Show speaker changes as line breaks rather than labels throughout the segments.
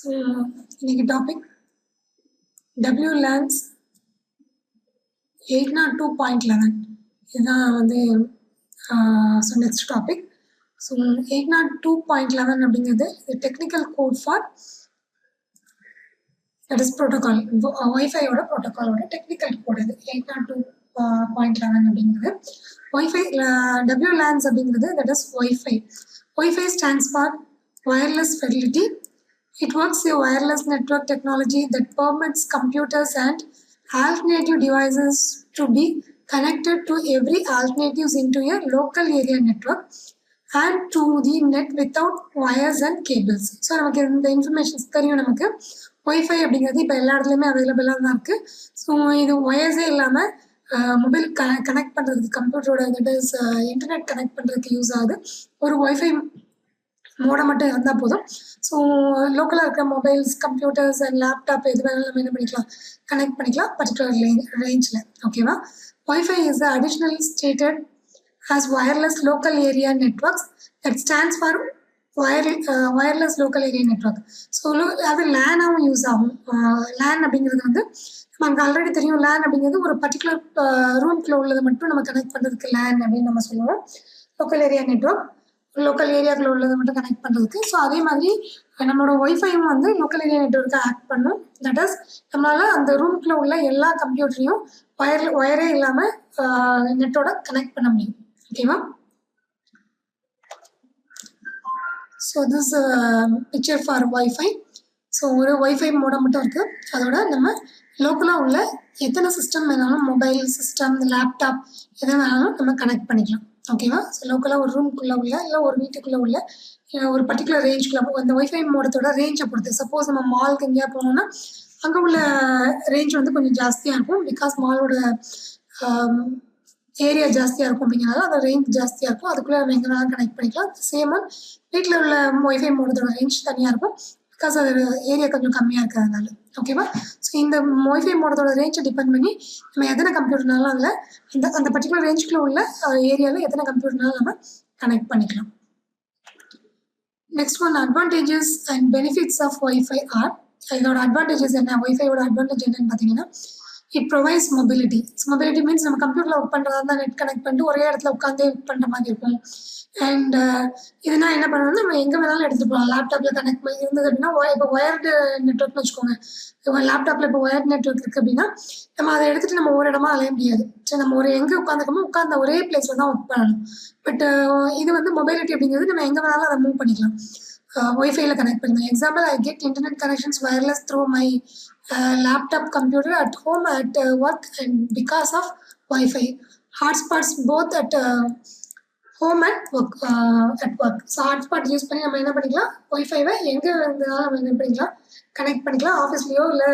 So இன்னைக்கு topic WLANs 802.11 இதுதான் வந்து ஸோ நெக்ஸ்ட் டாபிக். ஸோ 802.11 அப்படிங்கிறது technical code for that is protocol, ஒய்ஃபையோட ப்ரோட்டோகாலோட டெக்னிக்கல் கோட் இது 802.11 அப்படிங்கிறது. ஒய்ஃபை WLANs அப்படிங்கிறது that is wifi. Wifi stands for wireless fidelity. It works a wireless network technology that permits computers and alternative devices to be connected to every alternatives into a local area network and to the net without wires and cables. So நமக்கு இந்த informations தெரியும். நமக்கு wifi அப்படிங்கிறது இப்போ எல்லா இடத்துலையுமே அவைலபிளாக தான் இருக்குது. ஸோ இது ஒயர்ஸே இல்லாமல் மொபைல் கனெக்ட் பண்ணுறதுக்கு, கம்ப்யூட்டரோட தட் இஸ் இன்டர்நெட் கனெக்ட் பண்ணுறதுக்கு யூஸ் ஆகுது. ஒரு ஒய்ஃபை மோட மட்டும் இருந்தால் போதும். ஸோ லோக்கலாக இருக்கிற மொபைல்ஸ், கம்ப்யூட்டர்ஸ் அண்ட் லேப்டாப் எது வேணாலும் நம்ம என்ன பண்ணிக்கலாம், கனெக்ட் பண்ணிக்கலாம் பர்டிகுலர் ரேஞ்சில். ஓகேவா? Wifi is additional stated as wireless local area networks that stands for wireless local area network. So அது லேனாகவும் யூஸ் ஆகும். லேன் அப்படிங்கிறது வந்து நமக்கு ஆல்ரெடி தெரியும். லேன் அப்படிங்கிறது ஒரு பர்டிகுலர் ரூம்குள்ளே உள்ளதை மட்டும் நம்ம கனெக்ட் பண்ணுறதுக்கு லேன் அப்படின்னு நம்ம சொல்லுவோம். லோக்கல் ஏரியா நெட்ஒர்க் லோக்கல் ஏரியாக்குள்ள உள்ளதை மட்டும் கனெக்ட் பண்ணுறதுக்கு. ஸோ அதே மாதிரி நம்மளோட ஒய்ஃபையும் வந்து லோக்கல் ஏரியா நெட்ஒர்க்கை ஆக்ட் பண்ணும். தட் இஸ் நம்மளால் அந்த ரூம்குள்ளே உள்ள எல்லா கம்ப்யூட்டரையும் ஒயரே இல்லாமல் நெட்டோட கனெக்ட் பண்ண முடியும். ஓகேவா? So this picture for wifi. So ஒரு ஒய்ஃபை மோட மட்டும் இருக்குது. அதோட நம்ம லோக்கலாக உள்ள எத்தனை சிஸ்டம் வேணாலும், மொபைல் சிஸ்டம், லேப்டாப் எதை வேணாலும் நம்ம கனெக்ட் பண்ணிக்கலாம். ஓகேவா? ஸோ லோக்கலாக ஒரு ரூம்குள்ளே உள்ள இல்லை ஒரு வீட்டுக்குள்ளே உள்ள ஒரு பர்டிகுலர் ரேஞ்சுக்குள்ளே அந்த ஒய்ஃபை மோடத்தோட ரேஞ்சை பொறுத்து. சப்போஸ் நம்ம மாலுக்கு எங்கேயா போனோம்னா அங்கே உள்ள ரேஞ்ச் வந்து கொஞ்சம் ஜாஸ்தியாக இருக்கும். பிகாஸ் மாலோட ஏரியா ஜாஸ்தியாக இருக்கும் அப்படிங்கிறனால அந்த ரேஞ்ச் ஜாஸ்தியாக இருக்கும். அதுக்குள்ளே நம்ம எங்கே வேணாலும் கனெக்ட் பண்ணிக்கலாம். சேமாக வீட்டில் உள்ள ஒய்ஃபை மோடத்தோட ரேஞ்ச் தனியாக இருக்கும். பிகாஸ் அது ஏரியா கொஞ்சம் கம்மியாக இருக்கிறதுனால. ஓகேவா? ஸோ இந்த ஒய்ஃபை மோடத்தோட ரேஞ்சை டிபெண்ட் பண்ணி நம்ம எத்தனை கம்ப்யூட்டர்னாலும் அதில் அந்த பர்டிகுலர் ரேஞ்சுக்குள்ள உள்ள ஏரியாவில் எத்தனை கம்ப்யூட்டர்னாலும் நம்ம கனெக்ட் பண்ணிக்கலாம். Next one, advantages and benefits of wifi are. இதோட அட்வான்டேஜஸ் என்ன? ஒய்ஃபையோட அட்வான்டேஜ் என்னன்னு பார்த்தீங்கன்னா, it provides mobility. Mobility means நம்ம கம்ப்யூட்டரில் ஒர்க் பண்ணுறதா இருந்தால் நெட் கனெக்ட் பண்ணிட்டு ஒரே இடத்துல உட்காந்தே ஒர்க் பண்ணுற மாதிரி இருக்கும். அண்ட் இதுனா என்ன பண்ணணும்னா நம்ம எங்கே வேணாலும் எடுத்துகிட்டு போகலாம். லேப்டாப்பில் கனெக்ட் இருந்தது அப்படின்னா, இப்போ ஒயர்டு நெட்ஒர்க்னு வச்சுக்கோங்க. லேப்டாப்பில் இப்போ ஒயர்டு நெட்ஒர்க் இருக்குது அப்படின்னா நம்ம அதை எடுத்துகிட்டு நம்ம ஒரு இடமா அலைய முடியாது. சரி, நம்ம ஒரு எங்கே உட்காந்துக்கமோ உட்காந்த ஒரே பிளேஸில் தான் ஒர்க் பண்ணணும். பட் இது வந்து மொபைலிட்டி அப்படிங்கிறது நம்ம எங்கே வேணாலும் அதை மூவ் பண்ணிக்கலாம். ஒய்ஃபைல கனெக்ட் பண்ணுங்க. Example, I get internet connections wireless through my laptop computer at home, at work, and because of Wi-Fi. Hotspots both at home and work. At work. So hotspot use பண்ணி நம்ம என்ன பண்ணிக்கலாம், ஒய்ஃபைவை எங்கே இருந்தாலும் நம்ம என்ன பண்ணிக்கலாம், கனெக்ட் பண்ணிக்கலாம். ஆஃபீஸ்லேயோ இல்லை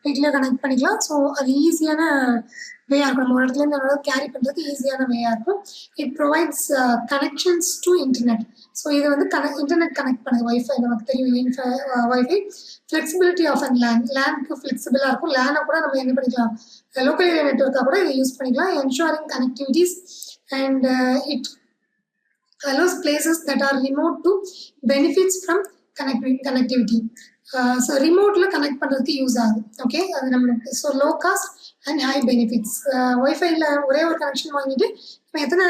வீட்லேயோ கனெக்ட் பண்ணிக்கலாம். ஸோ அது ஈஸியான வேயாக இருக்கும். நம்ம ஒரு இடத்துலேருந்து ஒரு கேரி பண்ணுறதுக்கு ஈஸியான வேயாக இருக்கும். It provides connections to internet. So இது வந்து இன்டர்நெட் கனெக்ட் பண்ணுது. ஒய்ஃபை நமக்கு தெரியும். ஒய்ஃபை ஃப்ளெக்சிபிலிட்டி ஆஃப் அண்ட் லேனுக்கு ஃப்ளெக்சிபிளாக இருக்கும். லேனை கூட நம்ம என்ன பண்ணிக்கலாம், லோக்கல் ஏரியா நெட்ஒர்க்காக கூட இதை யூஸ் பண்ணிக்கலாம். Ensuring connectivities and it allows places that are remote to benefits from connectivity. So ரிமோட்டில் கனெக்ட் பண்ணுறதுக்கு யூஸ் ஆகுது. ஓகே, அது நம்மளுக்கு so low cost and high benefits. ஒய்ஃபைல ஒரே ஒரு கனெக்ஷன் வாங்கிட்டு நம்ம எத்தனை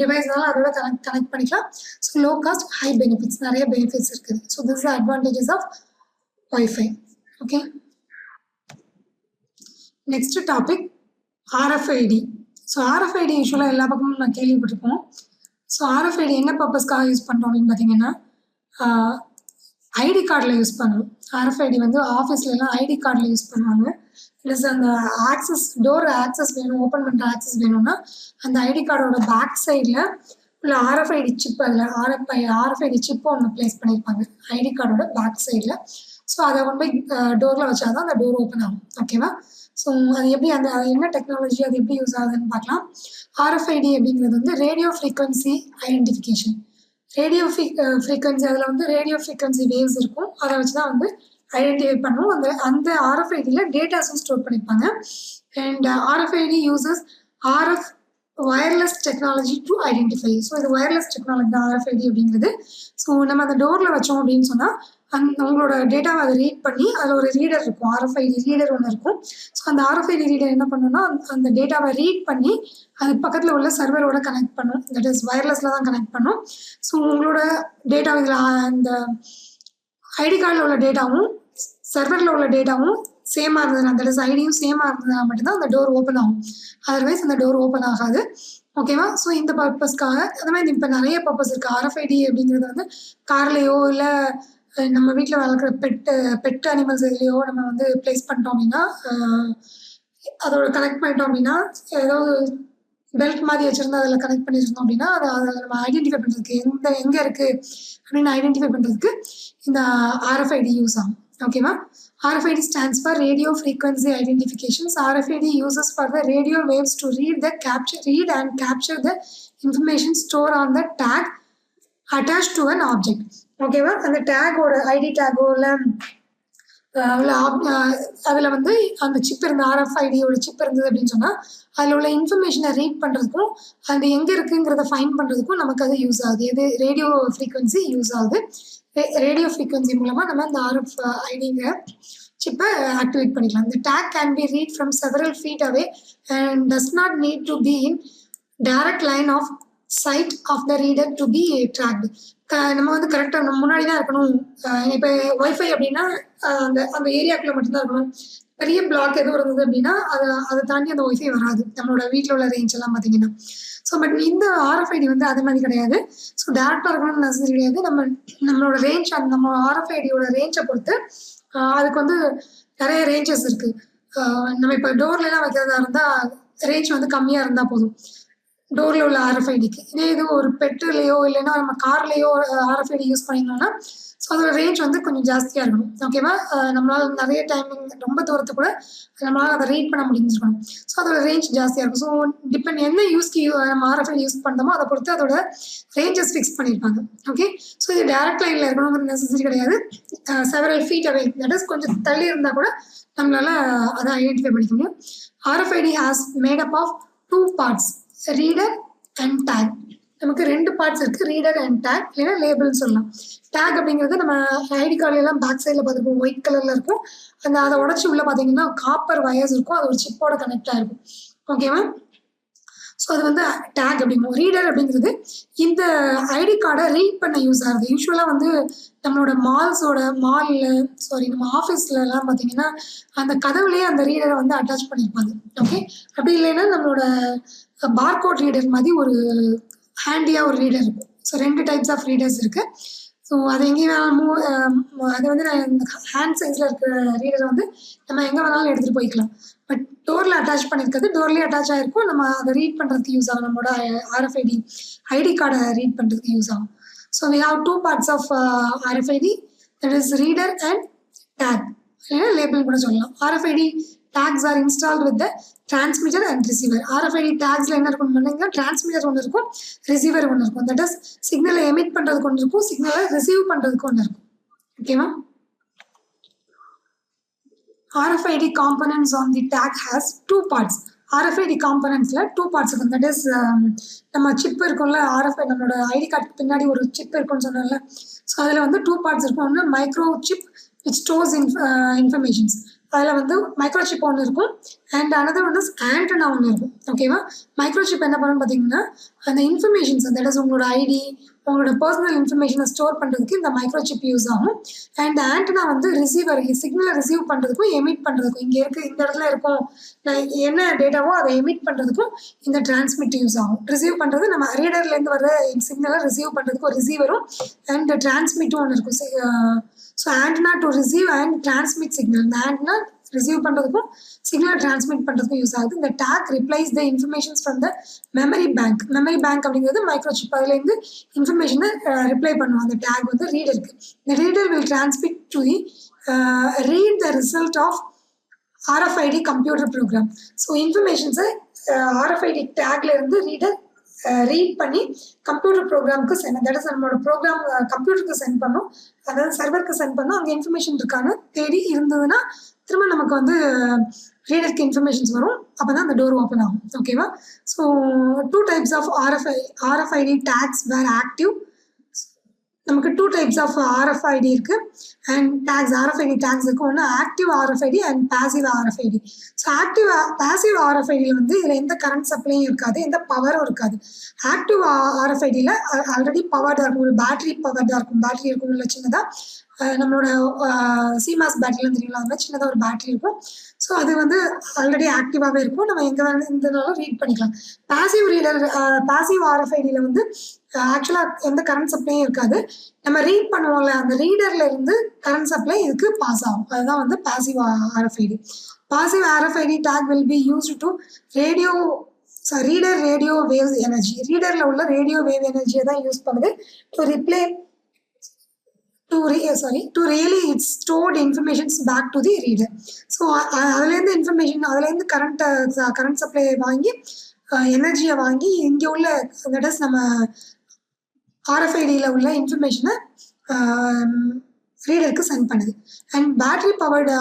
டிவைஸ்னாலும் அதோட கனெக்ட் பண்ணிக்கலாம். So low cost, high benefits, நிறைய பெனிஃபிட்ஸ் இருக்குது. So this is advantages of wifi. Okay, next topic RFID. So RFID யூஸ்வலாக எல்லா பக்கமும் நான் கேள்விப்பட்டிருப்போம். ஸோ RFID என்ன பர்பஸ்க்காக யூஸ் பண்ணுறோம் அப்படின்னு பார்த்தீங்கன்னா, ஐடி கார்டில் யூஸ் பண்ணுவோம். RFID வந்து ஆஃபீஸ்லலாம் ஐடி கார்டில் யூஸ் பண்ணுவாங்க. ப்ளஸ் அந்த ஆக்சஸ், டோர் ஆக்சஸ் வேணும், ஓப்பன் பண்ணுற ஆக்சஸ் வேணும்னா அந்த ஐடி கார்டோட பேக் சைடில் உள்ள RFID சிப், அதில் RFID சிப்பை ஒன்று ப்ளேஸ் பண்ணியிருப்பாங்க ஐடி கார்டோட பேக் சைடில். ஸோ அதை கொண்டு போய் டோரில் வச்சா தான் அந்த டோர் ஓப்பன் ஆகும். ஓகேவா? ஸோ அது எப்படி, அந்த என்ன டெக்னாலஜி, அது எப்படி யூஸ் ஆகுதுன்னு பார்க்கலாம். RFID அப்படிங்கிறது வந்து radio frequency identification. Radio frequency, அதில் வந்து ரேடியோ ஃப்ரீக்வன்சி வேவ்ஸ் இருக்கும். அதை வச்சு தான் வந்து ஐடென்டிஃபை பண்ணுவோம். அந்த RFIDயில் டேட்டாஸும் ஸ்டோர் பண்ணியிருப்பாங்க. And RFID uses RF wireless technology to identify. So இது வயர்லெஸ் டெக்னாலஜி தான் RFID அப்படிங்கிறது. ஸோ நம்ம அந்த டோரில் வச்சோம் அப்படின்னு சொன்னால் உங்களோட டேட்டாவை அதை ரீட் பண்ணி அதில் ஒரு ரீடர் இருக்கும், RFID ரீடர் ஒன்று இருக்கும். ஸோ அந்த RFID ரீடர் என்ன பண்ணணும்னா அந்த டேட்டாவை ரீட் பண்ணி அது பக்கத்தில் உள்ள சர்வரோட கனெக்ட் பண்ணும். தட் இஸ் வயர்லெஸில் தான் கனெக்ட் பண்ணும். ஸோ உங்களோட டேட்டா இதில் அந்த ஐடி கார்டில் உள்ள டேட்டாவும் சர்வரில் உள்ள டேட்டாவும் சேமாக இருந்ததுன்னா, தட் இஸ் ஐடியும் சேமாக இருந்ததுன்னா மட்டும்தான் அந்த டோர் ஓப்பன் ஆகும். அதர்வைஸ் அந்த டோர் ஓப்பன் ஆகாது. ஓகேவா? ஸோ இந்த பர்பஸ்க்காக அந்த மாதிரி இப்போ நிறைய பர்பஸ் இருக்குது. RFID அப்படிங்கிறது வந்து கார்லேயோ இல்லை நம்ம வீட்டில் வளர்க்குற பெட் அனிமல்ஸ் இதுலேயோ நம்ம வந்து ப்ளேஸ் பண்ணிட்டோம் அப்படின்னா, அதோட கனெக்ட் பண்ணிட்டோம் அப்படின்னா, ஏதாவது பெல்ட் மாதிரி வச்சுருந்தா அதில் கனெக்ட் பண்ணியிருந்தோம் அப்படின்னா அதை நம்ம ஐடென்டிஃபை பண்ணுறதுக்கு எங்கே இருக்குது அப்படின்னு ஐடென்டிஃபை பண்ணுறதுக்கு இந்த RFID யூஸ் ஆகும். ஓகேவா? RFID stands for radio frequency identifications. RFID uses for the radio waves to read and capture the information stored on the tag attached to an object. ஓகேவா? அந்த டேகோட ஐடி டேகோ இல்லை அதில் வந்து அந்த சிப் இருந்த RFIDயோட சிப் இருந்தது அப்படின்னு சொன்னால் அதில் உள்ள இன்ஃபர்மேஷனை ரீட் பண்ணுறதுக்கும் அது எங்கே இருக்குங்கிறத ஃபைண்ட் பண்ணுறதுக்கும் நமக்கு அது யூஸ் ஆகுது. எது ரேடியோ ஃப்ரீக்வன்சி யூஸ் ஆகுது. ரேடியோ ஃப்ரீக்வன்சி மூலமாக நம்ம அந்த RFIDங்கிற சிப்பை ஆக்டிவேட் பண்ணிக்கலாம். இந்த tag can be read from several feet away and does not need to be in direct line of sight of the reader to be tracked. நம்ம வந்து கரெக்டாக நம்ம முன்னாடி தான் இருக்கணும். இப்போ ஒய்ஃபை அப்படின்னா அந்த ஏரியாக்குள்ளே மட்டும்தான் இருக்கணும். பெரிய பிளாக் எதுவும் இருந்தது அப்படின்னா அதை தாண்டி அந்த ஒய்ஃபை வராது நம்மளோட வீட்டில் உள்ள ரேஞ்ச் எல்லாம் பார்த்தீங்கன்னா. ஸோ பட் இந்த RFID வந்து அது மாதிரி கிடையாது. ஸோ டேரக்டாக இருக்கணும்னு நெசசரி கிடையாது. நம்மளோட ரேஞ்ச் நம்ம RFIDயோட ரேஞ்சை பொறுத்து அதுக்கு வந்து நிறைய ரேஞ்சஸ் இருக்குது. நம்ம இப்போ டோர்லாம் வைக்கிறதா இருந்தால் ரேஞ்ச் வந்து கம்மியாக இருந்தால் போதும் டோரில் உள்ள RFIDக்கு. இதே இது ஒரு பெட்லேயோ இல்லைன்னா நம்ம கார்லேயோ RFID யூஸ் பண்ணிக்கணும்னா ஸோ அதோட ரேஞ்ச் வந்து கொஞ்சம் ஜாஸ்தியாக இருக்கணும். ஓகேவா? நம்மளால் நிறைய டைமிங் ரொம்ப தூரத்து கூட நம்மளால் அதை ரீட் பண்ண முடிஞ்சிருக்கணும். ஸோ அதோட ரேஞ்ச் ஜாஸ்தியாக இருக்கும். ஸோ டிபெண்ட் என்ன யூஸ்க்கு நம்ம RFID யூஸ் பண்ணுறோமோ அதை பொறுத்து அதோட ரேஞ்சஸ் ஃபிக்ஸ் பண்ணியிருப்பாங்க. ஓகே? ஸோ இது டேரக்ட் லைனில் இருக்கணுங்கிற நெசசரி கிடையாது. Several feet away, that is கொஞ்சம் தள்ளி இருந்தால் கூட நம்மளால் அதை ஐடென்டிஃபை பண்ணிக்க முடியும். RFID has made up of 2 parts, reader and tag. நமக்கு 2 பார்ட்ஸ் இருக்குது, ரீடர் அண்ட் டேக், இல்லைன்னா லேபிள்னு சொல்லலாம். டேக் அப்படிங்கிறது நம்ம ஐடி கார்டுலாம் பேக் சைடில் பார்த்துருப்போம், ஒயிட் கலரில் இருக்கும். அதை உடச்சி உள்ளே பார்த்தீங்கன்னா காப்பர் வயர்ஸ் இருக்கும், அது ஒரு சிப்போட கனெக்ட் ஆகிருக்கும். ஓகேவா? ஸோ அது வந்து டேக் அப்படிங்கும். ரீடர் அப்படிங்கிறது இந்த ஐடி கார்டை ரீட் பண்ண யூஸ் ஆகுது. யூஸ்வலாக வந்து நம்மளோட நம்ம ஆஃபீஸ்லலாம் பார்த்தீங்கன்னா அந்த கதவுலேயே அந்த ரீடரை வந்து அட்டாச் பண்ணியிருப்பாங்க. ஓகே? அப்படி இல்லைன்னா நம்மளோட பார்கோட் ரீடர் மாதிரி ஒரு ஹேண்டியாக ஒரு ரீடர் இருக்கும். ஸோ 2 டைப்ஸ் ஆஃப் ரீடர்ஸ் இருக்குது. ஸோ அது எங்கேயும் அது வந்து நான் இந்த ஹேண்ட் சைஸில் இருக்கிற ரீடரை வந்து நம்ம எங்கே வேணாலும் எடுத்துகிட்டு போய்க்கலாம். பட் டோரில் அட்டாச் பண்ணியிருக்கிறது டோர்லேயே அட்டாச் ஆகிருக்கும். நம்ம அதை ரீட் பண்ணுறதுக்கு யூஸ் ஆகும். நம்மளோட RFID ஐடி கார்டை ரீட் பண்ணுறதுக்கு யூஸ் ஆகும். So we have 2 parts of RFID, that is reader and tag, இல்லைன்னா லேபிள் கூட சொல்லலாம். RFID tags are installed with the transmitter and receiver. RFID tagsல என்ன இருக்கும் பண்ணீங்கன்னா டிரான்ஸ்மிட்டர் ஒன்று இருக்கும், ரிசீவர் ஒன்று இருக்கும். தட் இஸ் சிக்னலை எமிட் பண்ணுறதுக்கு ஒன்று இருக்கும், சிக்னலை ரிசீவ் பண்ணுறதுக்கு ஒன்று இருக்கும். ஓகேவா? RFID components on the tag has 2 parts. RFID காம்பனன்ட்ஸில் 2 parts இருக்கும். தட் இஸ் நம்ம சிப் இருக்கும்ல, RFID நம்மளோட ஐடி கார்டுக்கு பின்னாடி ஒரு சிப் இருக்குன்னு சொன்னால, ஸோ அதில் வந்து 2 பார்ட்ஸ் இருக்கும். ஒன்று micro chip which stores informations, அதில் வந்து மைக்ரோசிப் ஒன்று இருக்கும். அண்ட் அனதர் ஒன்று ஆண்டனா ஒன்று இருக்கும். ஓகேவா? மைக்ரோசிப் என்ன பண்ணணும்னு பார்த்தீங்கன்னா அந்த இன்ஃபர்மேஷன்ஸ், தட் இஸ் உங்களோட ஐடி, உங்களோட பர்சனல் இன்ஃபர்மேஷனை ஸ்டோர் பண்ணுறதுக்கு இந்த மைக்ரோசிப் யூஸ் ஆகும். அண்ட் ஆண்டனா வந்து ரிசீவர், சிக்னலை ரிசீவ் பண்ணுறதுக்கும் எமிட் பண்ணுறதுக்கும், இங்கே இருக்குது இந்த இடத்துல இருக்கும் என்ன டேட்டாவோ அதை எமிட் பண்ணுறதுக்கும் இந்த டிரான்ஸ்மிட் யூஸ் ஆகும். ரிசீவ் பண்ணுறது நம்ம ரீடர்லேருந்து வர சிக்னலை ரிசீவ் பண்ணுறதுக்கு ஒரு ரிசீவரும் அண்ட் டிரான்ஸ்மிட்டும் ஒன்று இருக்கும். So antenna to receive and transmit signal. இந்த ஆண்டனா ரிசீவ் பண்ணுறதுக்கும் சிக்னல் டிரான்ஸ்மிட் பண்ணுறதுக்கும் யூஸ் ஆகுது. இந்த tag replies the informations from the memory bank. Memory bank அப்படிங்கிறது மைக்ரோசிப், அதுலேருந்து இன்ஃபர்மேஷனை ரிப்ளை பண்ணுவோம். அந்த டேக் வந்து ரீடருக்கு. இந்த reader will transmit to the read the result of RFID computer program. So இன்ஃபர்மேஷன்ஸை RFID டேக்ல இருந்து ரீடர் ரீட் பண்ணி கம்ப்யூட்டர் ப்ரோக்ராமுக்கு சென்ட், தட் இஸ் நம்மளோட ப்ரோக்ராம் கம்ப்யூட்டருக்கு சென்ட் பண்ணோம், அதாவது சர்வருக்கு சென்ட் பண்ணோம். அங்கே இன்ஃபர்மேஷன் இருக்கான்னு தேடி இருந்ததுன்னா திரும்ப நமக்கு வந்து ரீடருக்கு இன்ஃபர்மேஷன்ஸ் வரும். அப்போ தான் அந்த டோர் ஓப்பன் ஆகும். ஓகேவா? So 2 types of RFID tags were active. நமக்கு 2 types ஆஃப் RFID இருக்குது அண்ட் டேக்ஸ், RFID டேக்ஸ் இருக்குது. ஒன்று active RFID and passive RFID. So passive RFIDயில் வந்து இதில் எந்த கரண்ட் சப்ளையும் இருக்காது, எந்த பவரும் இருக்காது. ஆக்டிவ் RFIDயில் ஆல்ரெடி பவர்டாக இருக்கும், ஒரு பேட்டரி பவர்டாக இருக்கும். பேட்டரி இருக்கும் இல்லை சின்னதாக, நம்மளோட சிமாஸ் பேட்டரிலாம் தெரியுங்களா, அது மாதிரி சின்னதாக ஒரு பேட்டரி இருக்கும். ஸோ அது வந்து ஆல்ரெடி ஆக்டிவாகவே இருக்கும், நம்ம எங்கே வேணும் எந்தனாலும் ரீட் பண்ணிக்கலாம். பாசிவ் RFIDயில் வந்து ஆக்சுவலாக எந்த கரண்ட் சப்ளையும் இருக்காது. நம்ம ரீட் பண்ணுவோம்ல, அந்த ரீடர்ல இருந்து கரண்ட் சப்ளை இதுக்கு பாஸ் ஆகும். அதுதான் வந்து passive RFID. Passive RFID tag will be used to reader radio wave energy. ரீடர்ல உள்ள ரேடியோ வேவ் எனர்ஜியை தான் யூஸ் பண்ணுது to really it stored informations back to the reader. So அதுலேருந்து இன்ஃபர்மேஷன், அதுலேருந்து கரண்ட் சப்ளை வாங்கி எனர்ஜியை வாங்கி இங்கே உள்ள தட் இஸ் நம்ம RFIDயில் உள்ள இன்ஃபர்மேஷனை ரீடருக்கு சென்ட் பண்ணுது. And battery powered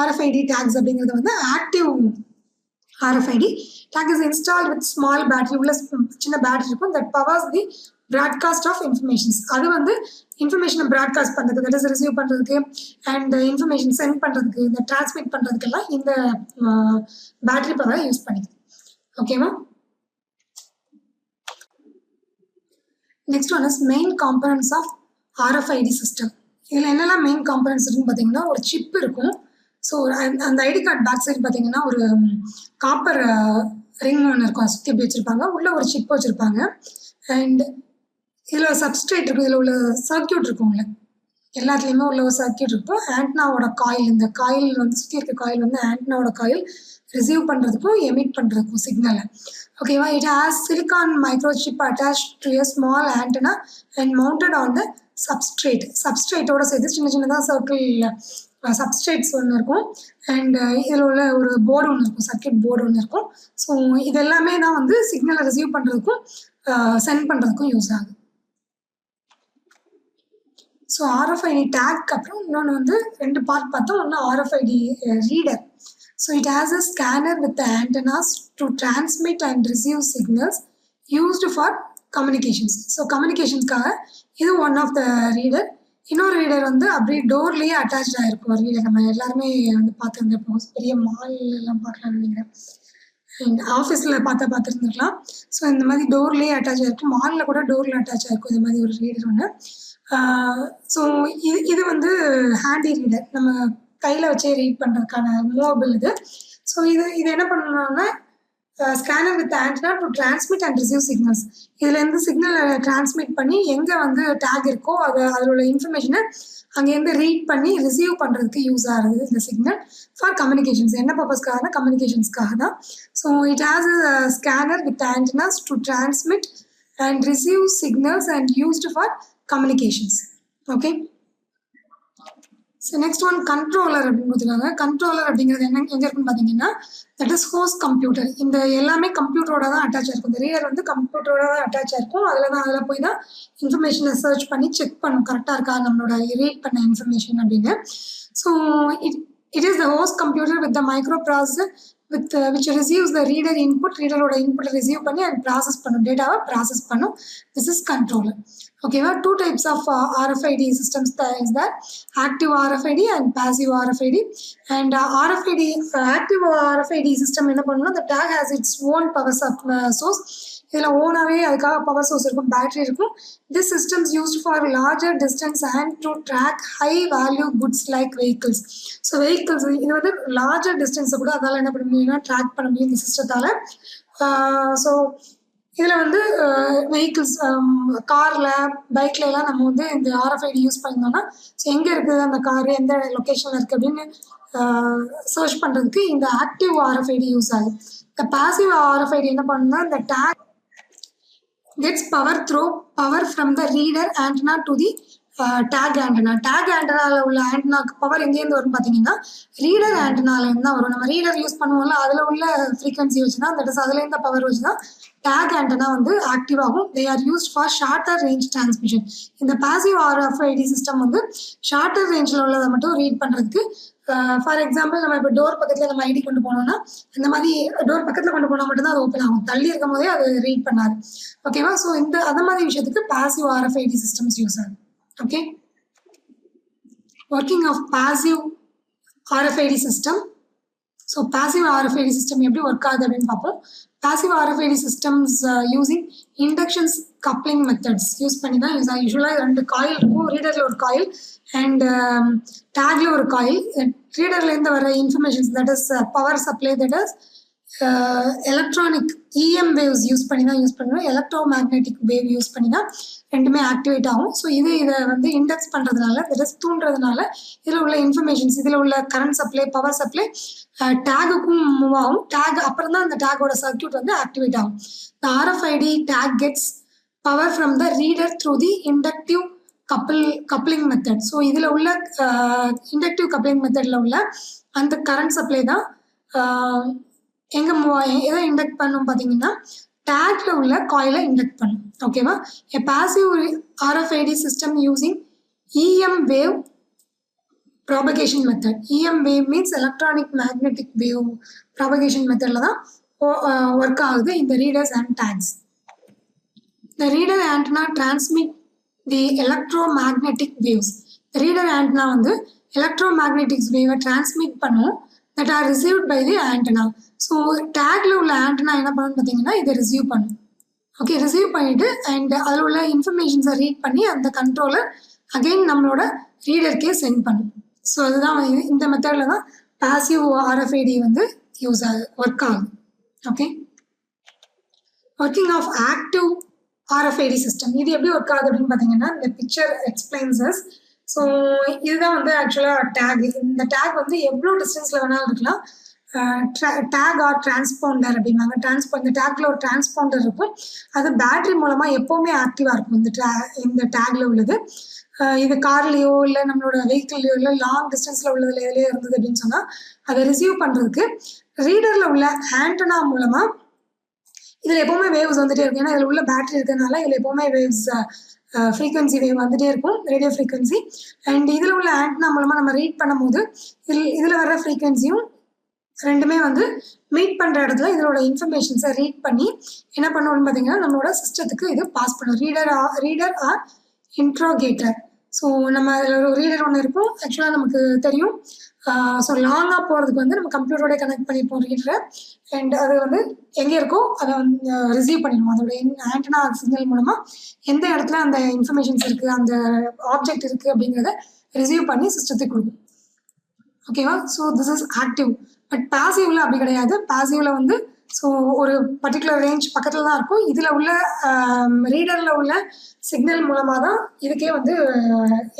RFID tags அப்படிங்கிறது வந்து active RFID tag is installed with small battery, உள்ள சின்ன பேட்டரி இருக்கும், that powers the broadcast of informations. அது வந்து இன்ஃபர்மேஷனை ப்ராட்காஸ்ட் பண்ணுறதுக்கு, தட் இஸ் ரிசீவ் பண்ணுறதுக்கு அண்ட் இன்ஃபர்மேஷன் சென்ட் பண்ணுறதுக்கு, இந்த டிரான்ஸ்மிட் பண்ணுறதுக்கெல்லாம் இந்த பேட்டரி பவரை யூஸ் பண்ணிக்குது. ஓகேவா? Next one is main components of RFID system. இதில் என்னெல்லாம் மெயின் காம்பனன்ட்ஸ் இருக்குன்னு பார்த்தீங்கன்னா, ஒரு சிப் இருக்கும். ஸோ அந்த ஐடி கார்டு பேக் சைடு பார்த்தீங்கன்னா ஒரு காப்பர் ரிங் ஒன்று இருக்கும், சுற்றி எப்படி வச்சுருப்பாங்க, உள்ளே ஒரு சிப் வச்சுருப்பாங்க. அண்ட் இதில் ஒரு சப்ஸ்ட்ரேட் இருக்கும், இதில் உள்ள சர்க்கியூட் இருக்கும்ல, எல்லாத்துலேயுமே உள்ள ஒரு சர்க்கியூட் இருக்கும். ஆண்டனாவோட காயில், இந்த காயில் வந்து சுற்றி இருக்க காயில் வந்து ஆண்டனாவோட காயில், ரிசீவ் பண்ணுறதுக்கும் எமிட் பண்ணுறதுக்கும் சிக்னலை. ஓகேவா? It has silicon microchip attach to a small antenna and mounted on the சப்ஸ்ட்ரேட்டோட சேர்த்து சின்ன சின்னதாக சர்க்கிள் சப்ஸ்ட்ரேட்ஸ் ஒன்று இருக்கும். அண்ட் இதில் உள்ள ஒரு போர்டு ஒன்று இருக்கும், சர்க்கியூட் போர்டு ஒன்று இருக்கும். ஸோ இது எல்லாமே தான் வந்து சிக்னலை ரிசீவ் பண்ணுறதுக்கும் சென்ட் பண்ணுறதுக்கும் யூஸ் ஆகுது. ஸோ RFID டேக் அப்புறம் இன்னொன்று வந்து 2 பார்ட் பார்த்தோம். ஒன்று RFID reader. So it has a scanner with antennas to transmit and receive signals used for communications. So கம்யூனிகேஷன்ஸ்க்காக இது ஒன் ஆஃப் த ரீடர். இன்னொரு ரீடர் வந்து அப்படியே டோர்லேயே அட்டாச் ஆகிருக்கும். ஒரு ரீடர் நம்ம எல்லாருமே வந்து பார்த்துருந்துருப்போம், பெரிய மால்லாம் பார்க்கலாம்னு நினைக்கிறேன், அண்ட் ஆஃபீஸில் பார்த்துருந்துருக்கலாம். ஸோ இந்த மாதிரி டோர்லேயே அட்டாச் ஆகிருக்கும், மாலில் கூட டோரில் அட்டாச் ஆகிருக்கும் இந்த மாதிரி ஒரு ரீடர் ஒன்று. ஸோ இது வந்து ஹேண்டி ரீடர், நம்ம கையில் வச்சே ரீட் பண்ணுறதுக்கான மூவபிள் இது. ஸோ இது என்ன பண்ணணும்னா scanner with antenna to transmit and receive signals. இதுலேருந்து சிக்னலை டிரான்ஸ்மிட் பண்ணி எங்கே வந்து டேக் இருக்கோ அதில் உள்ள இன்ஃபர்மேஷனை அங்கேருந்து ரீட் பண்ணி ரிசீவ் பண்ணுறதுக்கு யூஸ் ஆகுது இந்த சிக்னல் ஃபார் கம்யூனிகேஷன்ஸ். என்ன பர்பஸ்க்காக? கம்யூனிகேஷன்ஸ்க்காக தான். So it has a scanner with antennas to transmit and receive signals and used for communications. Okay. So next one controller அப்படின்னு கொடுத்துருக்காங்க. கண்ட்ரோலர் அப்படிங்கிறது எங்கே இருக்குன்னு பார்த்தீங்கன்னா, தட் இஸ் ஹோஸ்ட் கம்ப்யூட்டர். இந்த எல்லாமே கம்ப்யூட்டரோட தான் அட்டாச் ஆயிருக்கும். இந்த ரீடர் வந்து கம்ப்யூட்டரோட தான் அட்டாச் ஆயிருக்கும். அதில் போய் தான் இன்ஃபர்மேஷனை சர்ச் பண்ணி செக் பண்ணும், கரெக்டாக இருக்கா நம்மளோட ரீட் பண்ண இன்ஃபர்மேஷன் அப்படின்னு. So it is the host computer with the micro processor which receives the reader input, reader-ஓட input receive பண்ணி and process பண்ணும், டேட்டாவை ப்ராசஸ் பண்ணும். This is controller. ஓகேவா? 2 types of RFID systems is that active RFID and passive RFID. And active RFID system என்ன பண்ணணும்னா, the tag has its own power source. இதில் ஓனாகவே அதுக்காக பவர் சோர்ஸ் இருக்கும், பேட்டரி இருக்கும். This systems used for larger distance and to track high value goods like vehicles. So vehicles இது வந்து larger டிஸ்டன்ஸை கூட அதால் என்ன பண்ண முடியும்னா ட்ராக் பண்ண முடியும் இந்த சிஸ்டத்தால். ஸோ இதில் வந்து வெஹிக்கிள்ஸ், காரில், பைக்கில் எல்லாம் நம்ம வந்து இந்த RFID யூஸ் பண்ணியிருந்தோம்னா, ஸோ எங்கே இருக்குது அந்த காரு, எந்த லொக்கேஷனில் இருக்குது அப்படின்னு சர்ச் பண்ணுறதுக்கு இந்த ஆக்டிவ் RFID யூஸ் ஆகுது. இந்த பாசிவ் RFID என்ன பண்ணுன்னா, இந்த take gets power from the reader antenna to the take antenna. Take ஆண்டனாவில் உள்ள ஆண்டனாக்கு பவர் எங்கேருந்து வரும்னு பார்த்தீங்கன்னா ரீடர் ஆண்டனாலேருந்து தான் வரும். நம்ம ரீடர் யூஸ் பண்ணுவோம்ல, அதில் உள்ள ஃப்ரீக்வன்சி வச்சு தான், தட் இஸ் அதுலேருந்து பவர் வச்சு தான் டேக் ஆண்டனா வந்து ஆக்டிவ் ஆகும். They are used for shorter range transmission. இந்த பாசிவ் RFID சிஸ்டம் வந்து ஷார்ட்டர் ரேஞ்சில் உள்ளதை மட்டும் ரீட் பண்ணுறதுக்கு, ஃபார் எக்ஸாம்பிள் நம்ம இப்போ டோர் பக்கத்தில் நம்ம ஐடி கொண்டு போனோம்னா, இந்த மாதிரி டோர் பக்கத்தில் கொண்டு போனால் மட்டும்தான் அது ஓப்பன் ஆகும், தள்ளி இருக்கும் போதே அது ரீட் பண்ணாது. ஓகேவா? ஸோ அந்த மாதிரி விஷயத்துக்கு பாசிவ் RFID சிஸ்டம்ஸ் யூஸ் ஆகுது. Okay, working of passive RFID system. So passive RFID system எப்படி ஒர்க் ஆகுது அப்படின்னு பார்ப்போம். passive RFID systems using induction coupling methods use பண்ணி தான் யூஸ்வலாக 2 காயில் இருக்கும். ரீடரில் ஒரு காயில் அண்ட் டேக்ல ஒரு காயில். ரீடர்லேருந்து வர informations, that is power supply, that is electronic EM waves use பண்ணி தான் யூஸ் பண்ணுவோம். எலக்ட்ரோ மேக்னெட்டிக் வேவ் யூஸ் பண்ணி தான் ரெண்டுமே ஆக்டிவேட் ஆகும். ஸோ இதை வந்து இண்டெக்ஸ் பண்ணுறதுனால, தட் இஸ் தூண்டுறதுனால இதில் உள்ள இன்ஃபர்மேஷன்ஸ், இதில் உள்ள கரண்ட் சப்ளை, பவர் சப்ளை டேகுக்கும் மூவ் ஆகும். டேக் அப்புறம் தான் அந்த டேகோட சர்க்யூட் வந்து ஆக்டிவேட் ஆகும். The RFID tag gets power from the reader through the inductive coupling method. So இதில் உள்ள இண்டக்டிவ் கப்ளிங் மெத்தடில் உள்ள அந்த கரண்ட் சப்ளை தான் எங்கே எதை இண்டக்ட் பண்ணும் பார்த்தீங்கன்னா டேக்ல உள்ள காயிலை இண்டக்ட் பண்ணும். ஓகேவா? A passive RFID system using EM wave propagation method. EM wave means electronic magnetic wave propagation methodல தான் ஒர்க் ஆகுது இந்த readers and tags. The reader antenna transmit the electromagnetic waves. The reader antenna வந்து electromagnetic wave transmit பண்ணும், that are received by the antenna. So டேக்ல உள்ள antenna என்ன பண்ணுன்னு பார்த்தீங்கன்னா இதை ரிசீவ் பண்ணும். ஓகே, ரிசீவ் பண்ணிட்டு அண்ட் அதில் உள்ள இன்ஃபர்மேஷன்ஸை ரீட் பண்ணி அந்த கண்ட்ரோலர் அகெயின் நம்மளோட ரீடருக்கே சென்ட் பண்ணும். ஸோ அதுதான் இந்த மெத்தடில் தான் பாசிவ் RFID வந்து யூஸ் ஆகுது, ஒர்க் ஆகுது. Okay, working of active RFID system. இது எப்படி ஒர்க் ஆகுது அப்படின்னு பார்த்தீங்கன்னா இந்த பிக்சர் எக்ஸ்பிளைன்ஸஸ். ஸோ இதுதான் வந்து ஆக்சுவலாக டேக். இந்த டேக் வந்து எவ்வளோ டிஸ்டன்ஸில் வேணாலும் இருக்கலாம். டேக் ஆர் டிரான்ஸ்பாண்டர் அப்படின்னாங்க. இந்த டேக்ல ஒரு டிரான்ஸ்பாண்டர் இருக்கும், அது பேட்டரி மூலமா எப்பவுமே ஆக்டிவா இருக்கும். இந்த டேக்ல உள்ளது இது கார்லயோ இல்லை நம்மளோட வெஹிக்கிள்லயோ இல்லை லாங் டிஸ்டன்ஸ்ல உள்ளதுல எதுலயோ இருந்தது அப்படின்னு சொன்னா அதை ரிசீவ் பண்றதுக்கு ரீடர்ல உள்ள ஆண்டனா மூலமா இதுல எப்பவுமே வேவ்ஸ் வந்துட்டே இருக்கும். ஏன்னா இதுல உள்ள பேட்டரி இருக்கிறதுனால இதுல எப்பவுமே வேவ்ஸ் ஃப்ரீக்வன்சி வேவ் வந்துட்டே இருக்கும், ரேடியோ ஃப்ரீக்வன்சி. அண்ட் இதில் உள்ள ஆண்டனா மூலமாக நம்ம ரீட் பண்ணும்போது இதில் வர்ற ஃப்ரீக்வன்சியும் ரெண்டுமே வந்து மீட் பண்ணுற இடத்துல இதோட இன்ஃபர்மேஷன்ஸை ரீட் பண்ணி என்ன பண்ணுவோம்னு பார்த்தீங்கன்னா நம்மளோட சிஸ்டத்துக்கு இது பாஸ் பண்ணும். Reader R இன்ட்ரோகேட்டர். ஸோ நம்ம அதில் ஒரு ரீடர் ஒன்று இருக்கும், ஆக்சுவலாக நமக்கு தெரியும். ஸோ லாங்காக போகிறதுக்கு வந்து நம்ம கம்ப்யூட்டரோட கனெக்ட் பண்ணிப்போம் ரீடரை. அண்ட் அது வந்து எங்கே இருக்கோ அதை வந்து ரிசீவ் பண்ணிடுவோம். அதோட ஆண்டனா சிக்னல் மூலமாக எந்த இடத்துல அந்த இன்ஃபர்மேஷன்ஸ் இருக்குது, அந்த ஆப்ஜெக்ட் இருக்குது அப்படிங்கிறத ரிசீவ் பண்ணி சிஸ்டத்துக்கு கொடுக்கும். ஓகேவா? So this is active. But பாசிவ்ல அப்படி கிடையாது. பாசிவ்ல வந்து ஸோ ஒரு பர்டிகுலர் ரேஞ்ச் பக்கத்தில் தான் இருக்கும். இதில் உள்ள ரீடரில் உள்ள சிக்னல் மூலமாக தான் இதுக்கே வந்து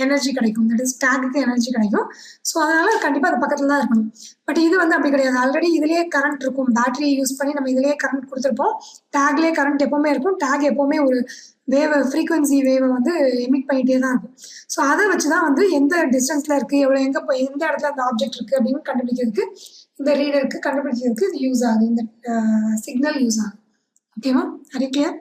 எனர்ஜி கிடைக்கும், தட் இஸ் டேக்குக்கு எனர்ஜி கிடைக்கும். ஸோ அதனால் கண்டிப்பாக அது பக்கத்தில் தான் இருக்கணும். பட் இது வந்து அப்படி கிடையாது. ஆல்ரெடி இதிலேயே கரண்ட் இருக்கும், பேட்டரி யூஸ் பண்ணி நம்ம இதிலேயே கரண்ட் கொடுத்துருப்போம். டேக்லேயே கரண்ட் எப்போவுமே இருக்கும். டேக் எப்போவுமே ஒரு ஃப்ரீக்வன்சி வேவை வந்து எமிட் பண்ணிகிட்டே தான் இருக்கும். ஸோ அதை வச்சு தான் வந்து எந்த டிஸ்டன்ஸில் இருக்குது, எந்த இடத்துல அந்த ஆப்ஜெக்ட் இருக்குது அப்படின்னு கண்டுபிடிக்கிறதுக்கு இந்த ரீடருக்கு கண்டுபிடிக்கிறதுக்கு இது யூஸ் ஆகுது, இந்த சிக்னல் யூஸ் ஆகுது. ஓகேவா? அது கிளியர்?